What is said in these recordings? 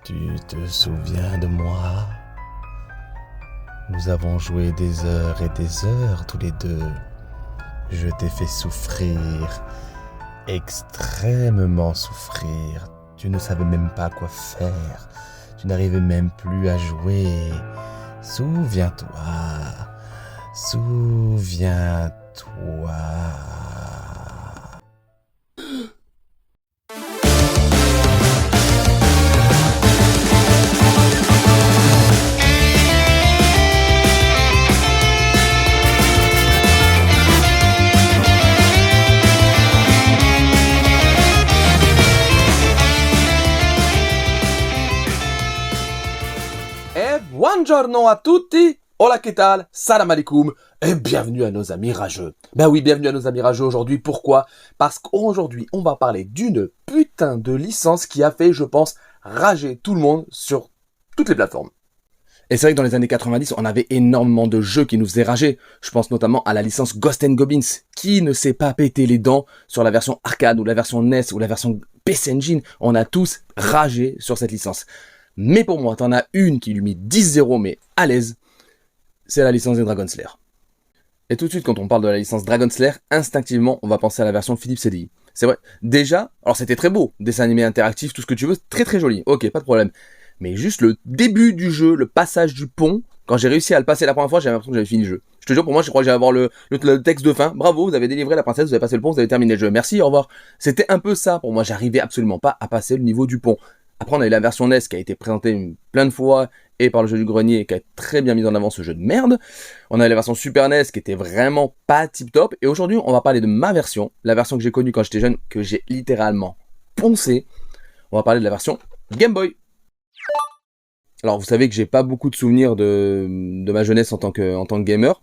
Tu te souviens de moi? Nous avons joué des heures et des heures tous les deux. Je t'ai fait souffrir, extrêmement souffrir. Tu ne savais même pas quoi faire. Tu n'arrivais même plus à jouer. Souviens-toi. Souviens-toi. Buongiorno a tutti, hola que tal, salam alaikum, et bienvenue à nos amis rageux. Ben oui, bienvenue à nos amis rageux aujourd'hui, pourquoi? Parce qu'aujourd'hui, on va parler d'une putain de licence qui a fait, je pense, rager tout le monde sur toutes les plateformes. Et c'est vrai que dans les années 90, on avait énormément de jeux qui nous faisaient rager. Je pense notamment à la licence Ghosts and Goblins. Qui ne s'est pas pété les dents sur la version arcade ou la version NES ou la version PC Engine? On a tous ragé sur cette licence. Mais pour moi, t'en as une qui lui met 10-0, mais à l'aise, c'est la licence des Dragon Slayer. Et tout de suite, quand on parle de la licence Dragon Slayer, instinctivement, on va penser à la version Philips CDI. C'est vrai, déjà, alors c'était très beau, dessin animé interactif, tout ce que tu veux, très très joli, ok, pas de problème. Mais juste le début du jeu, le passage du pont, quand j'ai réussi à le passer la première fois, j'avais l'impression que j'avais fini le jeu. Je te jure, pour moi, je crois que j'allais avoir le texte de fin. Bravo, vous avez délivré la princesse, vous avez passé le pont, vous avez terminé le jeu. Merci, au revoir. C'était un peu ça pour moi, j'arrivais absolument pas à passer le niveau du pont. Après, on a eu la version NES qui a été présentée plein de fois et par le jeu du grenier qui a très bien mis en avant ce jeu de merde. On a eu la version Super NES qui était vraiment pas tip top. Et aujourd'hui, on va parler de ma version, la version que j'ai connue quand j'étais jeune, que j'ai littéralement poncé. On va parler de la version Game Boy. Alors, vous savez que j'ai pas beaucoup de souvenirs de ma jeunesse en tant que gamer.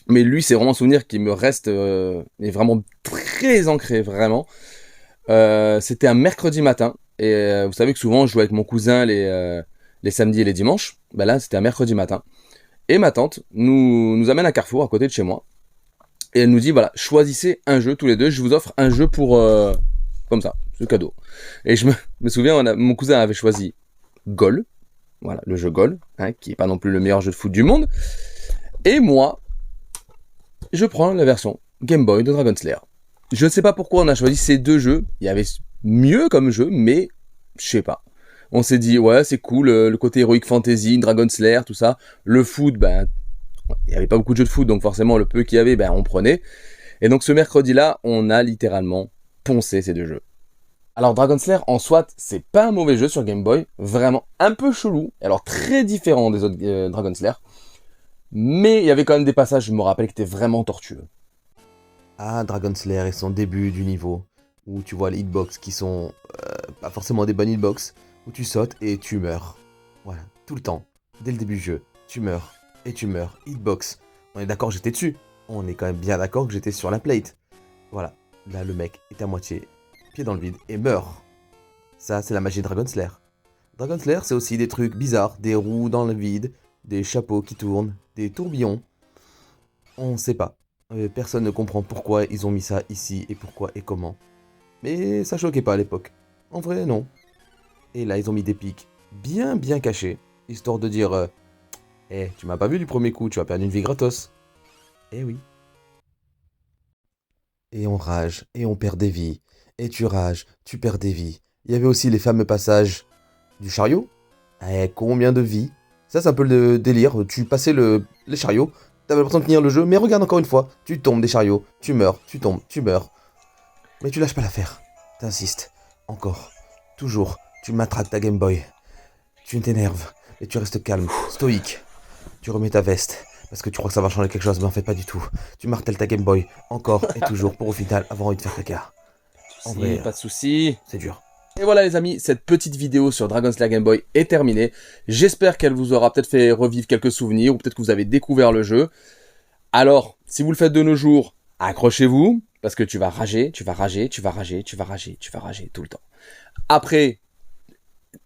Mais lui, c'est vraiment un souvenir qui me reste est vraiment très ancré, vraiment. C'était un mercredi matin. Et vous savez que souvent je jouais avec mon cousin les samedis et les dimanches. Ben là c'était un mercredi matin. Et ma tante nous amène à Carrefour à côté de chez moi. Et elle nous dit voilà, choisissez un jeu tous les deux. Je vous offre un jeu pour comme ça, ce cadeau. Et je me souviens, mon cousin avait choisi Gol. Voilà, le jeu Gol, hein, qui est pas non plus le meilleur jeu de foot du monde. Et moi, je prends la version Game Boy de Dragon Slayer. Je ne sais pas pourquoi on a choisi ces deux jeux. Il y avait mieux comme jeu, mais je sais pas. On s'est dit, ouais, c'est cool, le côté Heroic Fantasy, Dragon Slayer, tout ça. Le foot, ben, il n'y avait pas beaucoup de jeux de foot, donc forcément, le peu qu'il y avait, ben, on prenait. Et donc, ce mercredi-là, on a littéralement poncé ces deux jeux. Alors, Dragon Slayer, en soi, c'est pas un mauvais jeu sur Game Boy. Vraiment un peu chelou. Alors, très différent des autres Dragon Slayer. Mais il y avait quand même des passages, je me rappelle, qui étaient vraiment tortueux. Ah, Dragon Slayer et son début du niveau, où tu vois les hitbox qui sont pas forcément des bonnes hitbox, où tu sautes et tu meurs. Voilà, tout le temps, dès le début du jeu, tu meurs et tu meurs. Hitbox, on est d'accord que j'étais dessus, on est quand même bien d'accord que j'étais sur la plate. Voilà, là le mec est à moitié, pied dans le vide et meurt. Ça, c'est la magie de Dragon Slayer. Dragon Slayer, c'est aussi des trucs bizarres, des roues dans le vide, des chapeaux qui tournent, des tourbillons. On sait pas. Personne ne comprend pourquoi ils ont mis ça ici et pourquoi et comment. Mais ça choquait pas à l'époque. En vrai, non. Et là, ils ont mis des pics bien cachés, histoire de dire tu m'as pas vu du premier coup, tu as perdu une vie gratos. Eh oui. Et on rage, et on perd des vies. Et tu rages, tu perds des vies. Il y avait aussi les fameux passages du chariot. Combien de vies? Ça, c'est un peu le délire. Tu passais les chariots. T'avais l'impression de finir le jeu, mais regarde encore une fois, tu tombes des chariots, tu meurs, tu tombes, tu meurs. Mais tu lâches pas l'affaire, t'insistes, encore, toujours, tu matraques ta Game Boy. Tu t'énerves, et tu restes calme, stoïque. Tu remets ta veste, parce que tu crois que ça va changer quelque chose, mais en fait pas du tout. Tu martèles ta Game Boy, encore et toujours, pour au final avoir envie de faire caca. En vrai, pas de soucis. C'est dur. Et voilà les amis, cette petite vidéo sur Dragon Slayer Game Boy est terminée. J'espère qu'elle vous aura peut-être fait revivre quelques souvenirs ou peut-être que vous avez découvert le jeu. Alors, si vous le faites de nos jours, accrochez-vous parce que tu vas rager tout le temps. Après,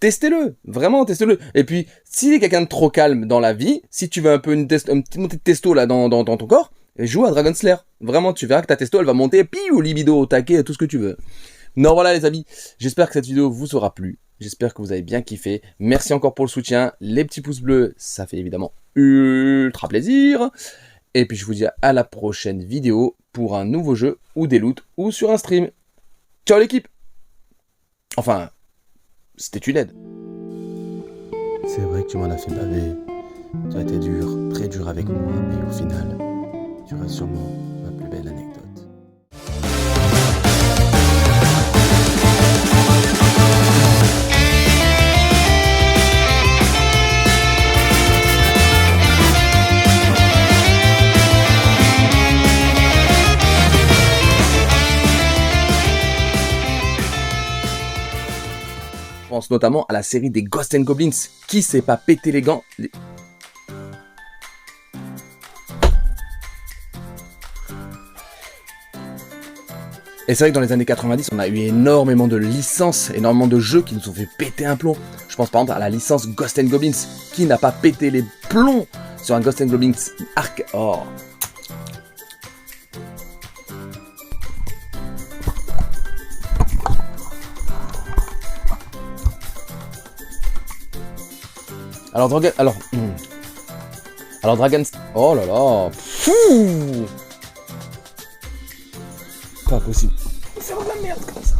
testez-le, vraiment testez-le. Et puis, si t'es quelqu'un de trop calme dans la vie, si tu veux un peu une petite montée de testo là dans ton corps, joue à Dragon Slayer. Vraiment, tu verras que ta testo elle va monter, puis au libido, au taquet, tout ce que tu veux. Non, voilà les amis, j'espère que cette vidéo vous aura plu. J'espère que vous avez bien kiffé. Merci encore pour le soutien. Les petits pouces bleus, ça fait évidemment ultra plaisir. Et puis je vous dis à la prochaine vidéo pour un nouveau jeu ou des loots ou sur un stream. Ciao l'équipe! Enfin, c'était une aide. C'est vrai que tu m'en as fait baver. Tu as été dur, très dur avec moi, mais au final, tu restes sûrement ma plus belle anecdote. Je pense notamment à la série des Ghosts and Goblins. Qui s'est pas pété les gants? Et c'est vrai que dans les années 90, on a eu énormément de licences, énormément de jeux qui nous ont fait péter un plomb. Je pense par exemple à la licence Ghosts and Goblins. Qui n'a pas pété les plombs sur un Ghosts and Goblins arc... Oh. Alors Dragon... Oh là là. Fou. Pas possible. C'est vraiment de la merde comme ça.